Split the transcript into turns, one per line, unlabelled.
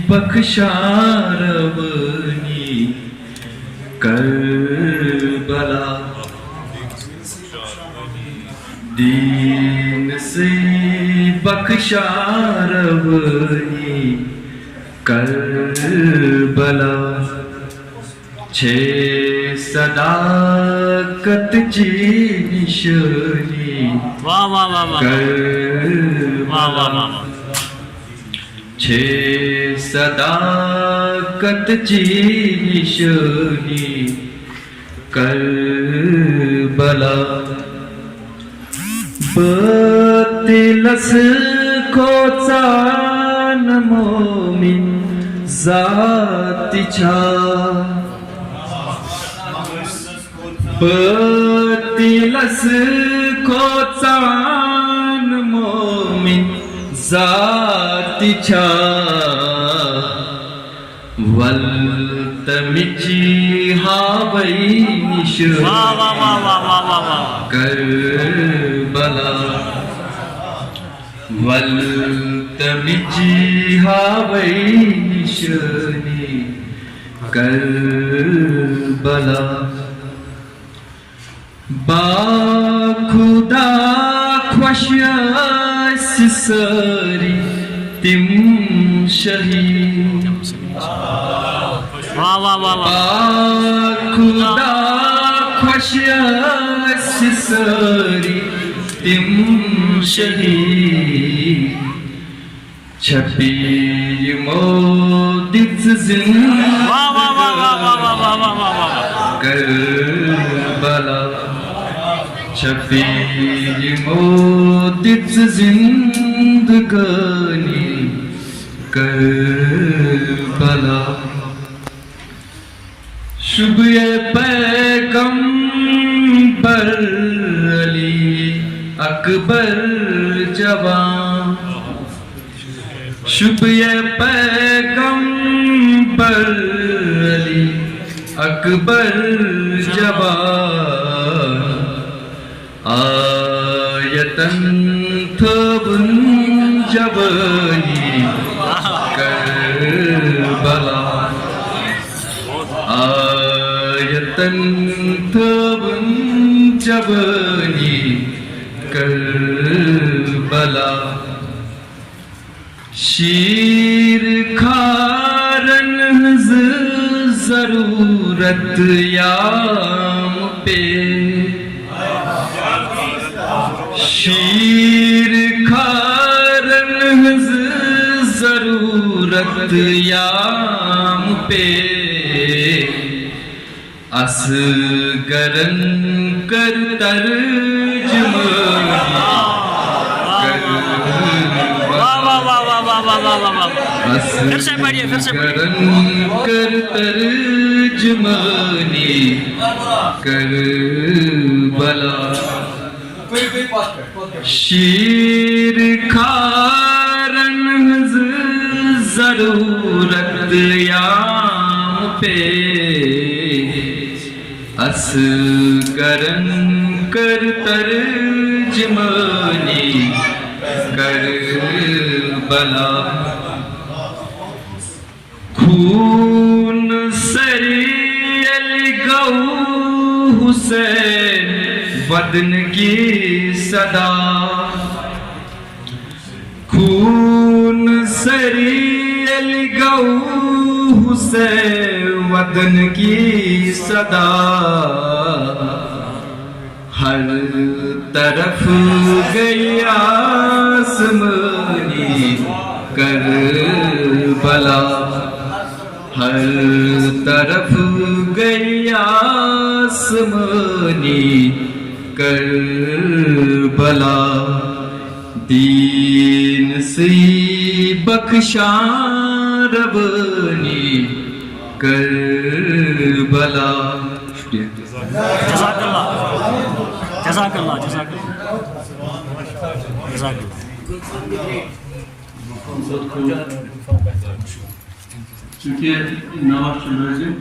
बख्शा रबनी करबला दीन से बख्शा रबनी करबला छे सदाकत ची निशानी
वाह वाह वाह वाह
करबला छे सदाकत ची निशानी करबला बतिलस खोचान मोमीन जातीच्या बतिलस खोचान मोमीन जातीच्या वल्तमिची हावई निशानी करबला वल्तमिची हावई निशानी करबला बाखुदा ख्वाहिश सरी तिम शहीद बाखुदा ख्वाहिश सरी तिम शहीद छपी मोदीच करबला छपी मोदीच जिंदगानी करबला शुभ पैगंबर अली अकबर जवान शुभ पैगंबर अली अकबर जवान आयतन थबन जवानी करबला आयतन थबन जवानी करबला शीर खारन जरूरत याम पे शीर खारन जरूरत याम पे असगरन कर तर्जमानी असगरन कर तर्जमानी करबला शीर खारन जरूरत याम पे असगरन कर तर्जमानी करबला खून सरियल गौ हुसैन वदन की सदा खून सरियल गौ हुसैन वदन की सदा हर तरफ गई आसमानी करबला हर तरफ गई आसमानी करबला दीन से बख्शा रबनी करबला।
जज़ाकल्लाह
Çünkü navaş çözülecek.